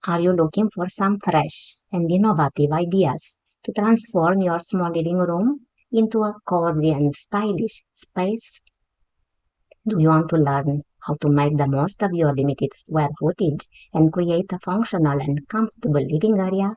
Are you looking for some fresh and innovative ideas to transform your small living room into a cozy and stylish space? Do you want to learn how to make the most of your limited square footage and create a functional and comfortable living area?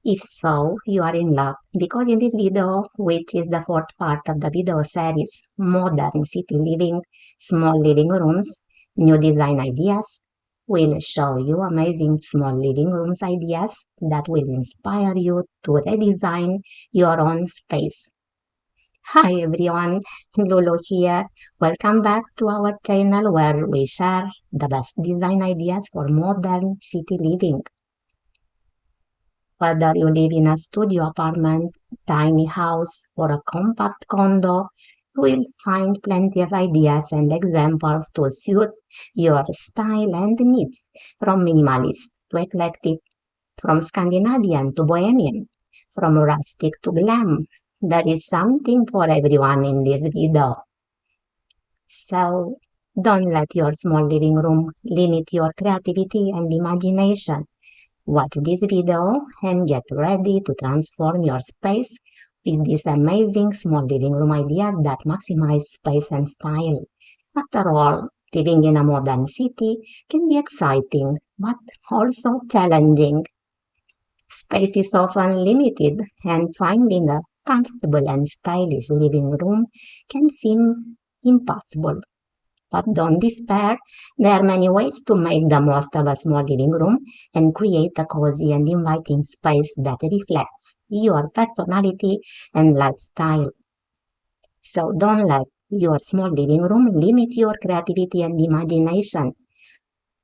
If so, you are in luck because in this video, which is the fourth part of the video series Modern City Living, Small Living Rooms, New Design Ideas, we'll show you amazing small living rooms ideas that will inspire you to redesign your own space. Hi everyone, Lulu here. Welcome back to our channel where we share the best design ideas for modern city living. Whether you live in a studio apartment, tiny house, or a compact condo, you will find plenty of ideas and examples to suit your style and needs, from minimalist to eclectic, from Scandinavian to bohemian, from rustic to glam. There is something for everyone in this video. So, don't let your small living room limit your creativity and imagination. Watch this video and get ready to transform your space with this amazing small living room idea that maximize space and style. After all, living in a modern city can be exciting, but also challenging. Space is often limited, and finding a comfortable and stylish living room can seem impossible. But don't despair, there are many ways to make the most of a small living room and create a cozy and inviting space that reflects your personality and lifestyle. So don't let your small living room limit your creativity and imagination.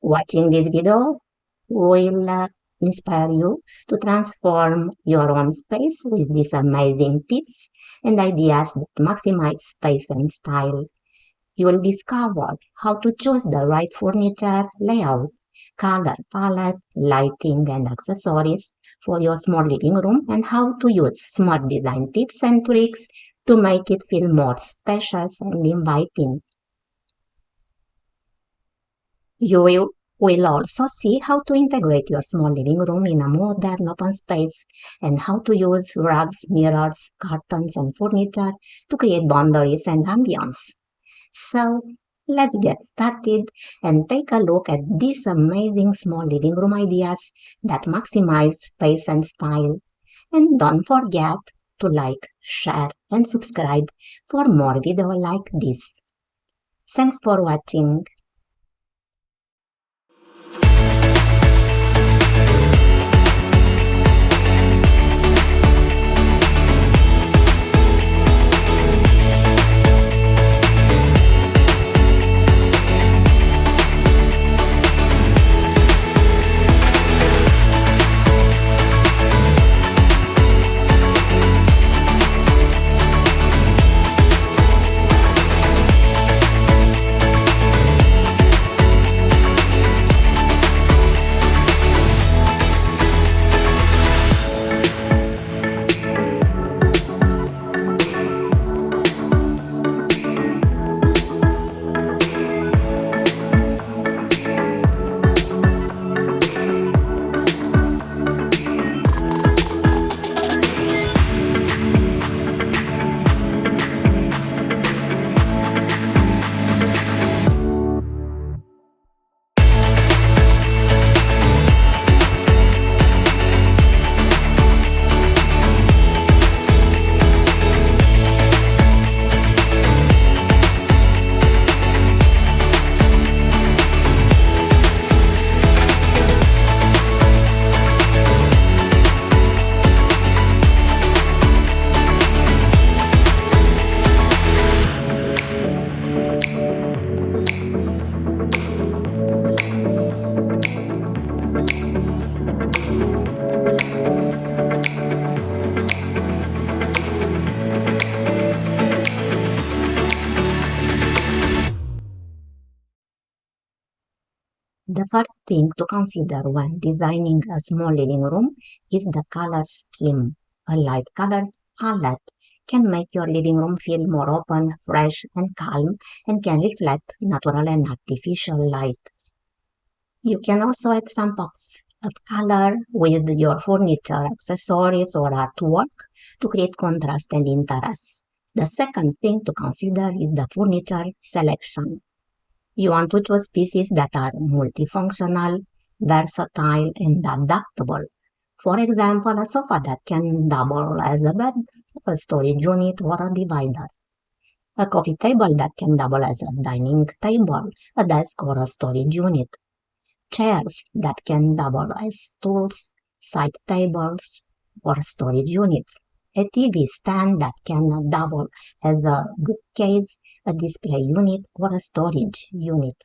Watching this video will inspire you to transform your own space with these amazing tips and ideas that maximize space and style. You will discover how to choose the right furniture, layout, color palette, lighting, and accessories for your small living room and how to use smart design tips and tricks to make it feel more spacious and inviting. You will also see how to integrate your small living room in a modern open space and how to use rugs, mirrors, curtains, and furniture to create boundaries and ambience. So, let's get started and take a look at these amazing small living room ideas that maximize space and style. And don't forget to like, share, and subscribe for more videos like this. Thanks for watching. The first thing to consider when designing a small living room is the color scheme. A light colored palette can make your living room feel more open, fresh, and calm, and can reflect natural and artificial light. You can also add some pops of color with your furniture, accessories, or artwork to create contrast and interest. The second thing to consider is the furniture selection. You want to choose pieces that are multifunctional, versatile, and adaptable. For example, a sofa that can double as a bed, a storage unit, or a divider. A coffee table that can double as a dining table, a desk, or a storage unit. Chairs that can double as stools, side tables, or storage units. A TV stand that can double as a bookcase, a display unit, or a storage unit.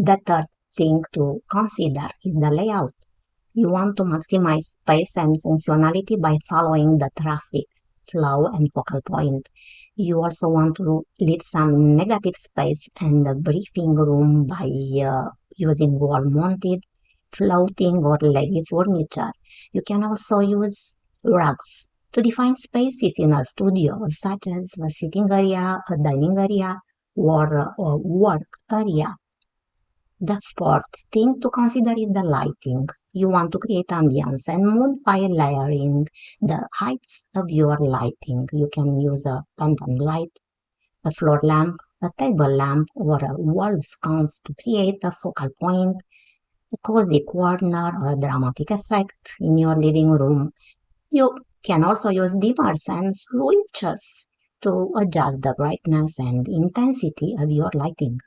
The third thing to consider is the layout. You want to maximize space and functionality by following the traffic flow and focal point. You also want to leave some negative space and the briefing room by using wall-mounted, floating or leggy furniture. You can also use rugs to define spaces in a studio, such as a sitting area, a dining area, or a work area. The fourth thing to consider is the lighting. You want to create ambience and mood by layering the heights of your lighting. You can use a pendant light, a floor lamp, a table lamp, or a wall sconce to create a focal point, a cozy corner, a dramatic effect in your living room. You can also use dimmers and switches to adjust the brightness and intensity of your lighting.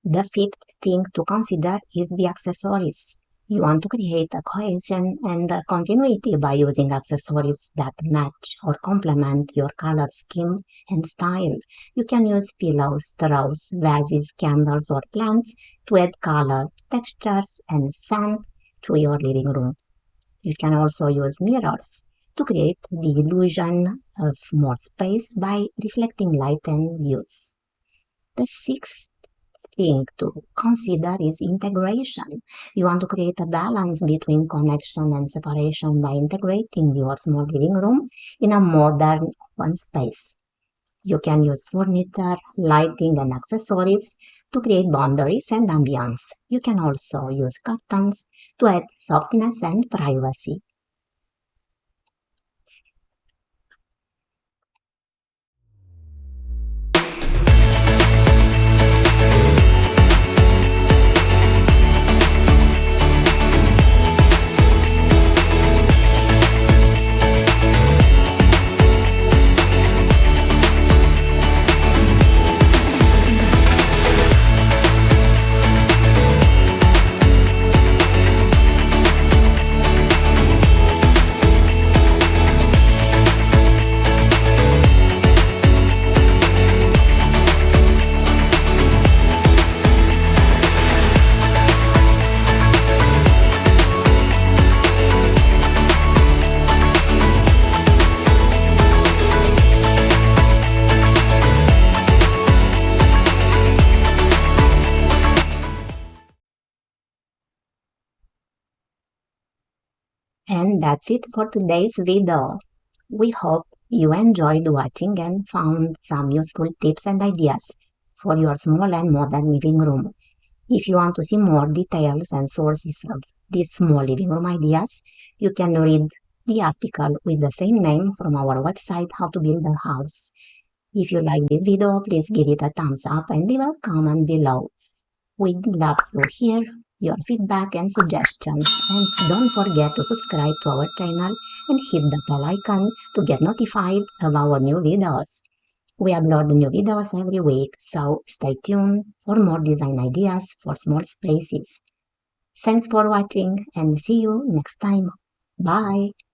The fifth thing to consider is the accessories. You want to create a cohesion and a continuity by using accessories that match or complement your color scheme and style. You can use pillows, straws, vases, candles, or plants to add color, textures, and scent to your living room. You can also use mirrors to create the illusion of more space by reflecting light and views. The sixth thing to consider is integration. You want to create a balance between connection and separation by integrating your small living room in a modern open space. You can use furniture, lighting, and accessories to create boundaries and ambience. You can also use curtains to add softness and privacy. And that's it for today's video. We hope you enjoyed watching and found some useful tips and ideas for your small and modern living room. If you want to see more details and sources of these small living room ideas, you can read the article with the same name from our website, How to Build a House. If you like this video, please give it a thumbs up and leave a comment below. We'd love to hear your feedback and suggestions. And don't forget to subscribe to our channel and hit the bell icon to get notified of our new videos. We upload new videos every week, so stay tuned for more design ideas for small spaces. Thanks for watching and see you next time. Bye!